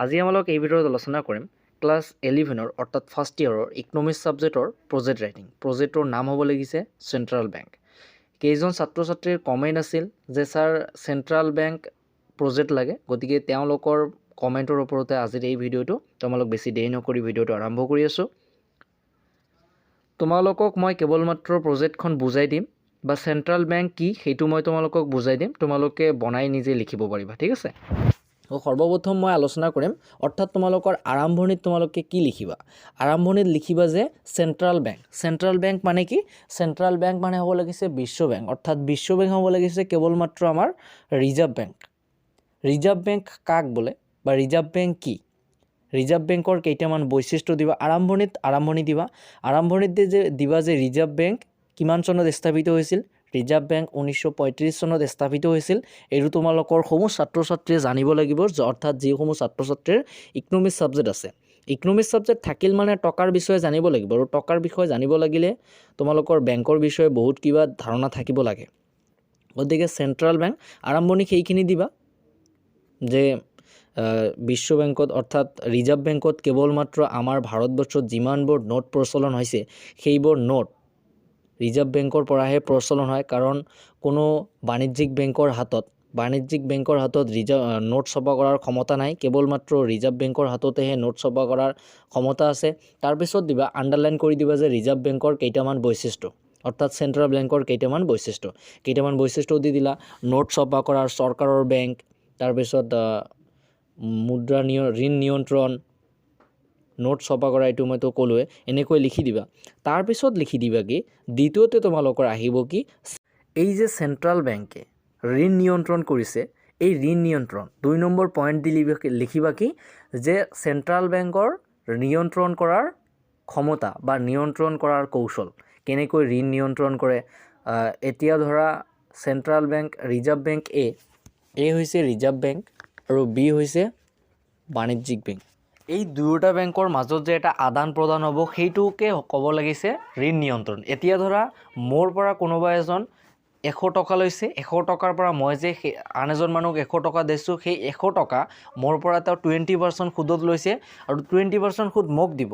আজি আমালোক এই ভিডিঅ'ত আলোচনা কৰিম ক্লাছ 11 অৰ্থাৎ ফাৰ্ষ্ট ইয়াৰৰ ইকনমিক্স ছাবজেক্টৰ প্ৰজেক্ট ৰাইটিং। প্ৰজেক্টৰ নাম হ'ব লাগিছে চেণ্ট্ৰেল বেংক। কেইজন ছাত্ৰ ছাত্ৰীৰ কমেণ্ট আছিল যে ছাৰ চেণ্ট্ৰেল বেংক প্ৰজেক্ট লাগে, গতিকে তেওঁলোকৰ কমেণ্টৰ ওপৰতে আজিৰ এই ভিডিঅ'টো তোমালোক বেছি দেৰি নকৰি ভিডিঅ'টো আৰম্ভ কৰি আছোঁ। তোমালোকক মই কেৱল মাত্ৰ প্ৰজেক্টখন বুজাই দিম বা চেণ্ট্ৰেল বেংক কি সেইটো মই তোমালোকক বুজাই দিম, তোমালোকে বনাই নিজে লিখিব পাৰিবা, ঠিক আছে। সৰ্বপ্ৰথম মই আলোচনা কৰিম অৰ্থাৎ তোমালোকৰ আৰম্ভণিত তোমালোকে কি লিখিবা। আৰম্ভণিত লিখিবা যে চেণ্ট্ৰেল বেংক। চেণ্ট্ৰেল বেংক মানে কি? চেণ্ট্ৰেল বেংক মানে হ'ব লাগিছে বিশ্ব বেংক, অৰ্থাৎ বিশ্ব বেংক হ'ব লাগিছে কেৱল মাত্ৰ আমাৰ ৰিজাৰ্ভ বেংক। ৰিজাৰ্ভ বেংক কাক বোলে বা ৰিজাৰ্ভ বেংক কি? ৰিজাৰ্ভ বেংকৰ কেইটামান বৈশিষ্ট্য দিবা। আৰম্ভণি দিবা। আৰম্ভণিত যে দিবা যে ৰিজাৰ্ভ বেংক কিমান চনত স্থাপিত হৈছিল। ৰিজাৰ্ভ বেংক 1935 চনত স্থাপিত হৈছিল। এইটো তোমালোকৰ সমূহ ছাত্ৰ ছাত্ৰীয়ে জানিব লাগিব, অৰ্থাৎ যিসমূহ ছাত্ৰ ছাত্ৰীৰ ইকনমিক্স ছাবজেক্ট আছে। ইকনমিক্স ছাবজেক্ট থাকিল মানে টকাৰ বিষয়ে জানিব লাগিব, আৰু টকাৰ বিষয়ে জানিব লাগিলে তোমালোকৰ বেংকৰ বিষয়ে বহুত কিবা ধাৰণা থাকিব লাগে। গতিকে চেণ্ট্ৰেল বেংক আৰম্ভণি সেইখিনি দিবা যে বিশ্ব বেংকত অৰ্থাৎ ৰিজাৰ্ভ বেংকত কেৱল মাত্ৰ আমাৰ ভাৰতবৰ্ষত যিমানবোৰ নোট প্ৰচলন হৈছে সেইবোৰ নোট ৰিজাৰ্ভ বেংকৰ পৰাহে প্ৰচলন হয়, কাৰণ কোনো বাণিজ্যিক বেংকৰ হাতত নোট ছপা কৰাৰ ক্ষমতা নাই। কেৱল মাত্ৰ ৰিজাৰ্ভ বেংকৰ হাততেহে নোট ছপা কৰাৰ ক্ষমতা আছে। তাৰপিছত দিবা আণ্ডাৰলাইন কৰি দিবা যে ৰিজাৰ্ভ বেংকৰ কেইটামান বৈশিষ্ট্য, অৰ্থাৎ চেণ্ট্ৰেল বেংকৰ কেইটামান বৈশিষ্ট্য দি দিলা। নোট ছপা কৰাৰ চৰকাৰৰ বেংক, তাৰপিছত মুদ্ৰা ঋণ নিয়ন্ত্ৰণ, নোট ছপা কৰা, এইটো মইতো ক'লোৱে, এনেকৈ লিখি দিবা। তাৰপিছত লিখি দিবা কি দ্বিতীয়তে তোমালোকৰ আহিব কি এই যে চেণ্ট্ৰেল বেংকে ঋণ নিয়ন্ত্ৰণ কৰিছে, এই ঋণ নিয়ন্ত্ৰণ 2 নম্বৰ পইণ্ট দি লিখিবা কি যে চেণ্ট্ৰেল বেংকৰ নিয়ন্ত্ৰণ কৰাৰ ক্ষমতা বা নিয়ন্ত্ৰণ কৰাৰ কৌশল, কেনেকৈ ঋণ নিয়ন্ত্ৰণ কৰে। এতিয়া ধৰা চেণ্ট্ৰেল বেংক ৰিজাৰ্ভ বেংক এ হৈছে ৰিজাৰ্ভ বেংক আৰু বি হৈছে বাণিজ্যিক বেংক। এই দুয়োটা বেংকৰ মাজত যে এটা আদান প্ৰদান হ'ব সেইটোকে ক'ব লাগিছে ঋণ নিয়ন্ত্ৰণ। এতিয়া ধৰা মোৰ পৰা কোনোবা এজন 100 টকা লৈছে, 100 টকাৰ পৰা মই যে আন এজন মানুহক 100 টকা দিছোঁ, সেই 100 টকা মোৰ পৰা তেওঁ 20% সুদত লৈছে আৰু 20% সুদ মোক দিব।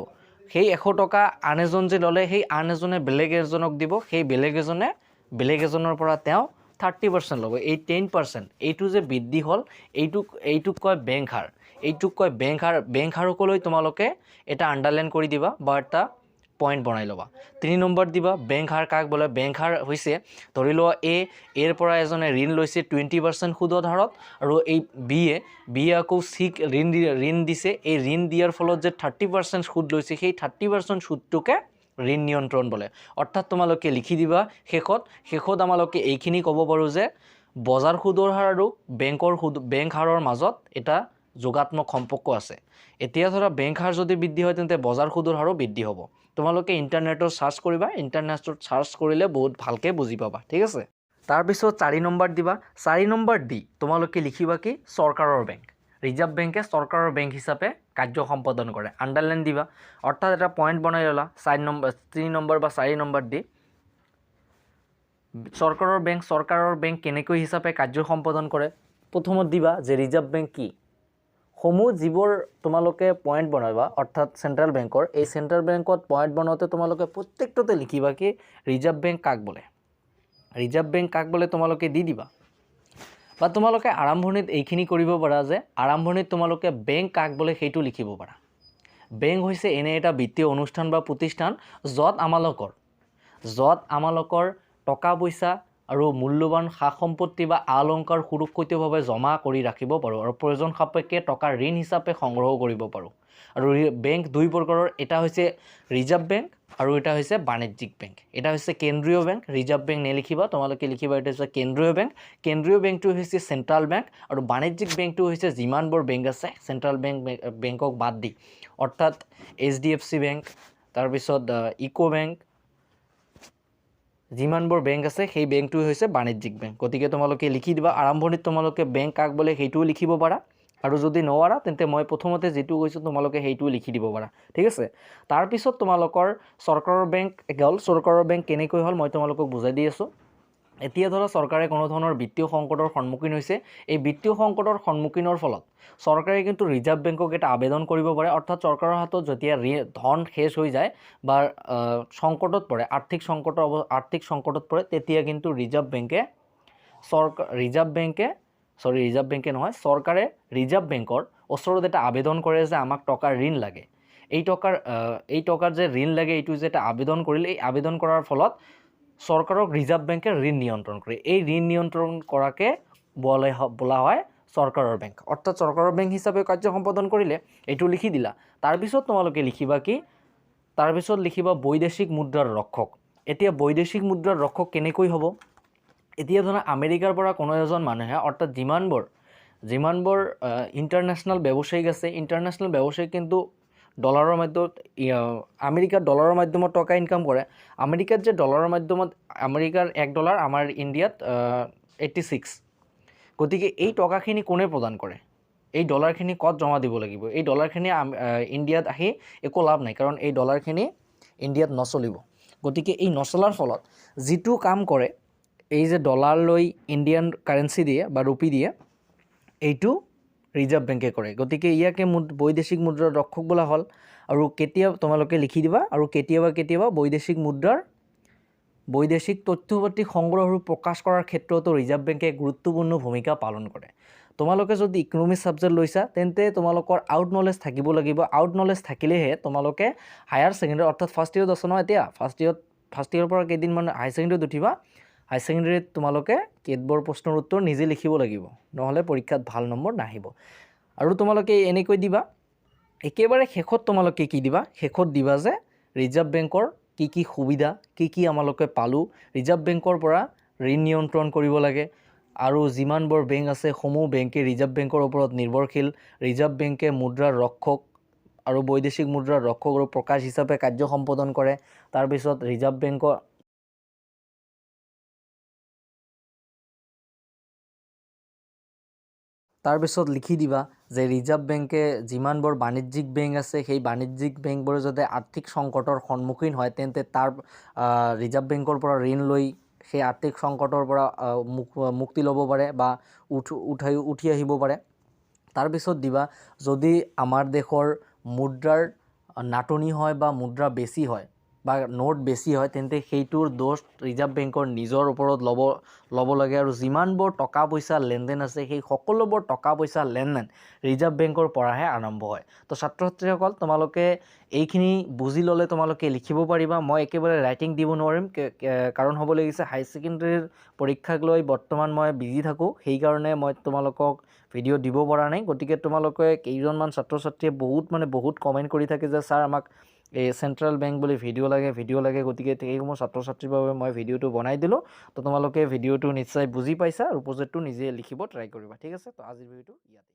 সেই 100 টকা আন এজন যে ল'লে সেই আন এজনে বেলেগ এজনক দিব, সেই বেলেগ এজনৰ পৰা তেওঁ 30% ল'ব। এই 10% এইটো যে বৃদ্ধি হ'ল এইটোক কয় বেংক হাৰ। বেংক হাৰকলৈ তোমালোকে এটা আণ্ডাৰলাইন কৰি দিবা বা এটা পইণ্ট বনাই ল'বা। 3 নম্বৰ দিবা বেংক হাৰ কাক বোলে। বেংক হাৰ হৈছে ধৰি লোৱা এৰ পৰা এজনে ঋণ লৈছে 20% সুদৰ হাৰত, আৰু এই বিয়ে আকৌ চিক ঋণ দিছে। এই ঋণ দিয়াৰ ফলত যে 30% সুদ লৈছে, সেই 30% সুদটোকে ঋণ নিয়ন্ত্ৰণ বোলে। অৰ্থাৎ তোমালোকে লিখি দিবা শেষত আমালোকে এইখিনি ক'ব পাৰোঁ যে বজাৰ সুদৰ হাৰ আৰু বেংক হাৰৰ মাজত এটা যোগাত্মক সম্পৰ্ক আছে। এতিয়া ধৰা বেংক হাৰ যদি বৃদ্ধি হয় তেন্তে বজাৰ সুদৰ হাৰো বৃদ্ধি হ'ব। তোমালোকে ইণ্টাৰনেটত চাৰ্চ কৰিবা, ইণ্টাৰনেটত চাৰ্চ কৰিলে বহুত ভালকৈ বুজি পাবা, ঠিক আছে। তাৰপিছত 4 নম্বৰ দিবা। 4 নম্বৰ দি তোমালোকে লিখিবা কি চৰকাৰৰ বেংক। ৰিজাৰ্ভ বেংকে চৰকাৰৰ বেংক হিচাপে কাৰ্য সম্পাদন কৰে, আণ্ডাৰলাইন দিবা। অৰ্থাৎ এটা পইণ্ট বনাই ল'লা 3 নম্বৰ বা 4 নম্বৰ দি চৰকাৰৰ বেংক কেনেকৈ হিচাপে কাৰ্য সম্পাদন কৰে। প্ৰথমত দিবা যে ৰিজাৰ্ভ বেংক কি। যিবোৰ তোমালোকে পইণ্ট বনাবা অৰ্থাৎ চেণ্ট্ৰেল বেংকৰ, এই চেণ্ট্ৰেল বেংকত পইণ্ট বনাওঁতে তোমালোকে প্ৰত্যেকটোতে লিখিবা কি ৰিজাৰ্ভ বেংক কাক বোলে তোমালোকে দি দিবা। বা তোমালোকে আৰম্ভণিত এইখিনি কৰিব পাৰা যে আৰম্ভণিত তোমালোকে বেংক কাক বোলে সেইটো লিখিব পাৰা। বেংক হৈছে এনে এটা বিত্তীয় অনুষ্ঠান বা প্ৰতিষ্ঠান য'ত আমালোকৰ টকা পইচা আৰু মূল্যৱান সা সম্পত্তি বা অলংকাৰ সুৰক্ষিতভাৱে জমা কৰি ৰাখিব পাৰোঁ, আৰু প্ৰয়োজন সাপেক্ষে টকা ঋণ হিচাপে সংগ্ৰহ কৰিব পাৰোঁ। আৰু বেংক 2 প্ৰকাৰৰ, এটা হৈছে ৰিজাৰ্ভ বেংক আৰু এটা হৈছে বাণিজ্যিক বেংক। এটা হৈছে কেন্দ্ৰীয় বেংক, ৰিজাৰ্ভ বেংক নেলিখিবা, তোমালোকে লিখিবা এটা হৈছে কেন্দ্ৰীয় বেংক। কেন্দ্ৰীয় বেংকটো হৈছে চেণ্ট্ৰেল বেংক, আৰু বাণিজ্যিক বেংকটো হৈছে যিমানবোৰ বেংক আছে চেণ্ট্ৰেল বেংকক বাদ দি, অৰ্থাৎ HDFC বেংক, তাৰপিছত ইকো বেংক, যিমানবোৰ বেংক আছে সেই বেংকটোৱে হৈছে বাণিজ্যিক বেংক। গতিকে তোমালোকে লিখি দিবা। আৰম্ভণিত তোমালোকে বেংক কাক বোলে সেইটোও লিখিব পাৰা, আৰু যদি নোৱাৰা তেন্তে মই প্ৰথমতে যিটো কৈছোঁ তোমালোকে সেইটোও লিখি দিব পাৰা, ঠিক আছে। তাৰপিছত তোমালোকৰ চৰকাৰৰ বেংক গ'ল। চৰকাৰৰ বেংক কেনেকৈ হ'ল মই তোমালোকক বুজাই দি আছোঁ। এতিয়া ধৰা চৰকাৰে কোনো ধৰণৰ বিত্তীয় সংকটৰ সন্মুখীন হৈছে, এই বিত্তীয় সংকটৰ সন্মুখীনৰ ফলত চৰকাৰে কিন্তু ৰিজাৰ্ভ বেংকক এটা আবেদন কৰিব পাৰে, অৰ্থাৎ চৰকাৰৰ হাতত যেতিয়া ধন শেষ হৈ যায় বা সংকটত পৰে, আৰ্থিক সংকটত পৰে, তেতিয়া কিন্তু চৰকাৰে ৰিজাৰ্ভ বেংকৰ ওচৰত এটা আবেদন কৰে যে আমাক টকাৰ ঋণ লাগে। এই টকাৰ যে ঋণ লাগে এইটো যে এটা আবেদন কৰিলে, এই আবেদন কৰাৰ ফলত চৰকাৰক ৰিজাৰ্ভ বেংকে ঋণ নিয়ন্ত্ৰণ কৰে। এই ঋণ নিয়ন্ত্ৰণ কৰাকে বোলা হয় চৰকাৰৰ বেংক, অৰ্থাৎ চৰকাৰৰ বেংক হিচাপে কাৰ্য সম্পাদন কৰিলে। এইটো লিখি দিলা। তাৰপিছত তোমালোকে লিখিবা কি? তাৰপিছত লিখিবা বৈদেশিক মুদ্ৰাৰ ৰক্ষক। এতিয়া বৈদেশিক মুদ্ৰাৰ ৰক্ষক কেনেকৈ হ'ব? এতিয়া ধৰা আমেৰিকাৰ পৰা কোনো এজন মানুহে, অৰ্থাৎ যিমানবোৰ ইণ্টাৰনেশ্যনেল ব্যৱসায়িক আছে, ইণ্টাৰনেশ্যনেল ব্যৱসায়িক কিন্তু ডলাৰৰ মাধ্যমত, আমেৰিকাত ডলাৰৰ মাধ্যমত টকা ইনকাম কৰে। আমেৰিকাত যে ডলাৰৰ মাধ্যমত, আমেৰিকাৰ $1 আমাৰ ইণ্ডিয়াত 86। গতিকে এই টকাখিনি কোনে প্ৰদান কৰে? এই ডলাৰখিনি ক'ত জমা দিব লাগিব? এই ডলাৰখিনি ইণ্ডিয়াত আহি একো লাভ নাই, কাৰণ এই ডলাৰখিনি ইণ্ডিয়াত নচলিব। গতিকে এই নচলাৰ ফলত যিটো কাম কৰে, এই যে ডলাৰ লৈ ইণ্ডিয়ান কাৰেঞ্চি দিয়ে বা ৰুপি দিয়ে, এইটো ৰিজাৰ্ভ বেংকে কৰে। গতিকে ইয়াকে বৈদেশিক মুদ্ৰাৰ ৰক্ষক বোলা হ'ল। আৰু তোমালোকে লিখি দিবা, আৰু কেতিয়াবা বৈদেশিক তথ্যপাতি সংগ্ৰহ আৰু প্ৰকাশ কৰাৰ ক্ষেত্ৰতো ৰিজাৰ্ভ বেংকে গুৰুত্বপূৰ্ণ ভূমিকা পালন কৰে। তোমালোকে যদি ইকনমিক্স ছাবজেক্ট লৈছা, তেন্তে তোমালোকৰ আউট নলেজ থাকিব লাগিব। আউট নলেজ থাকিলেহে তোমালোকে হায়াৰ ছেকেণ্ডেৰী, অৰ্থাৎ ফাৰ্ষ্ট ইয়েৰত আছা ন এতিয়া, ফাৰ্ষ্ট ইয়েৰৰ পৰা কেইদিনমান হায়াৰ ছেকেণ্ডেৰীত উঠিবা। হায়াৰ ছেকেণ্ডেৰীত তোমালোকে কেতবোৰ প্ৰশ্নৰ উত্তৰ নিজে লিখিব লাগিব, নহ'লে পৰীক্ষাত ভাল নম্বৰ নাহিব। আৰু তোমালোকে এনেকৈ দিবা। একেবাৰে শেষত তোমালোকে কি দিবা? শেষত দিবা যে ৰিজাৰ্ভ বেংকৰ কি সুবিধা, কি আমালোকে পালোঁ, ৰিজাৰ্ভ বেংকৰ পৰা ঋণ নিয়ন্ত্ৰণ কৰিব লাগে, আৰু যিমানবোৰ বেংক আছে সমূহ বেংকে ৰিজাৰ্ভ বেংকৰ ওপৰত নিৰ্ভৰশীল। ৰিজাৰ্ভ বেংকে মুদ্ৰাৰ ৰক্ষক আৰু বৈদেশিক মুদ্ৰাৰ ৰক্ষক আৰু প্ৰকাশ হিচাপে কাৰ্য সম্পাদন কৰে। তাৰপিছত লিখি দিবা যে ৰিজাৰ্ভ বেংকে যিমানবোৰ বাণিজ্যিক বেংক আছে, সেই বাণিজ্যিক বেংকবোৰে যাতে আৰ্থিক সংকটৰ সন্মুখীন হয়, তেন্তে ৰিজাৰ্ভ বেংকৰ পৰা ঋণ লৈ সেই আৰ্থিক সংকটৰ পৰা মুক্তি ল'ব পাৰে বা উঠি আহিব পাৰে। তাৰপিছত দিবা, যদি আমাৰ দেশৰ মুদ্ৰাৰ নাটনি হয় বা মুদ্ৰা বেছি হয় বা নোট বেছি হয়, তেন্তে সেইটোৰ দোষ ৰিজাৰ্ভ বেংকৰ নিজৰ ওপৰত ল'ব লাগে। আৰু যিমানবোৰ টকা পইচা লেনদেন আছে, সেই সকলোবোৰ টকা পইচা লেনদেন ৰিজাৰ্ভ বেংকৰ পৰাহে আৰম্ভ হয়। তো ছাত্ৰ ছাত্ৰীসকল, তোমালোকে এইখিনি বুজি ল'লে তোমালোকে লিখিব পাৰিবা। মই একেবাৰে ৰাইটিং দিব নোৱাৰিম, কাৰণ হ'ব লাগিছে হাই ছেকেণ্ডেৰীৰ পৰীক্ষাক লৈ বৰ্তমান মই বিজি থাকোঁ, সেইকাৰণে মই তোমালোকক ভিডিঅ' দিব পৰা নাই। গতিকে তোমালোকে কেইজনমান ছাত্ৰ ছাত্ৰীয়ে বহুত কমেণ্ট কৰি থাকে যে ছাৰ আমাক এই চেণ্ট্ৰেল বেংক বুলি ভিডিঅ' লাগে। গতিকে সেইসমূহ ছাত্ৰ ছাত্ৰীৰ বাবে মই ভিডিঅ'টো বনাই দিলোঁ। তো তোমালোকে ভিডিঅ'টো নিশ্চয় বুজি পাইছা, আৰু প্ৰজেক্টটো নিজে লিখিব ট্ৰাই কৰিবা। ঠিক আছে? তো আজিৰ ভিডিঅ'টো ইয়াতে।